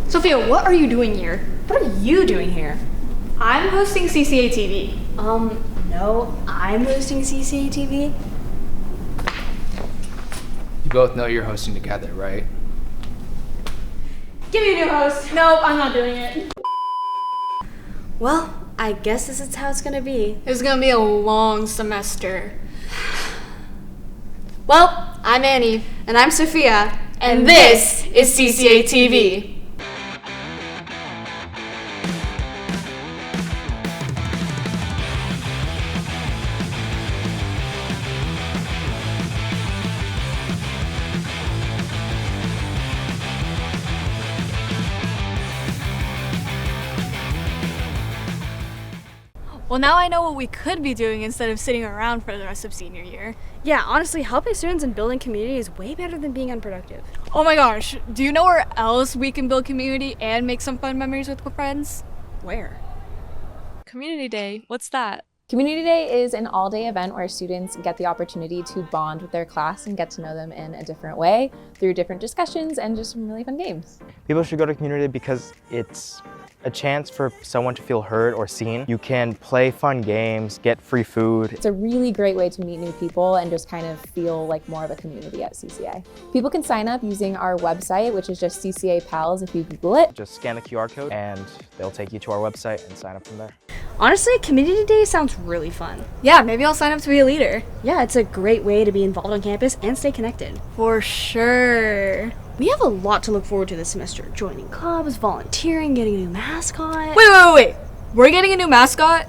Sophia, what are you doing here? What are you doing here? I'm hosting CCA-TV. No, I'm hosting CCA-TV. You both know you're hosting together, right? Give me a new host. Nope, I'm not doing it. Well, I guess this is how it's gonna be. It's gonna be a long semester. Well, I'm Annie. And I'm Sophia. And this is CCA-TV. Well, now I know what we could be doing instead of sitting around for the rest of senior year. Yeah, honestly, helping students and building community is way better than being unproductive. Oh my gosh, do you know where else we can build community and make some fun memories with friends? Where? Community Day, what's that? Community Day is an all-day event where students get the opportunity to bond with their class and get to know them in a different way through different discussions and just some really fun games. People should go to Community Day because it's a chance for someone to feel heard or seen. You can play fun games, get free food. It's a really great way to meet new people and just kind of feel like more of a community at CCA. People can sign up using our website, which is just CCA Pals if you Google it. Just scan the QR code and they'll take you to our website and sign up from there. Honestly, Community Day sounds really fun. Yeah, maybe I'll sign up to be a leader. Yeah, it's a great way to be involved on campus and stay connected. For sure. We have a lot to look forward to this semester. Joining clubs, volunteering, getting a new mascot. Wait. We're getting a new mascot?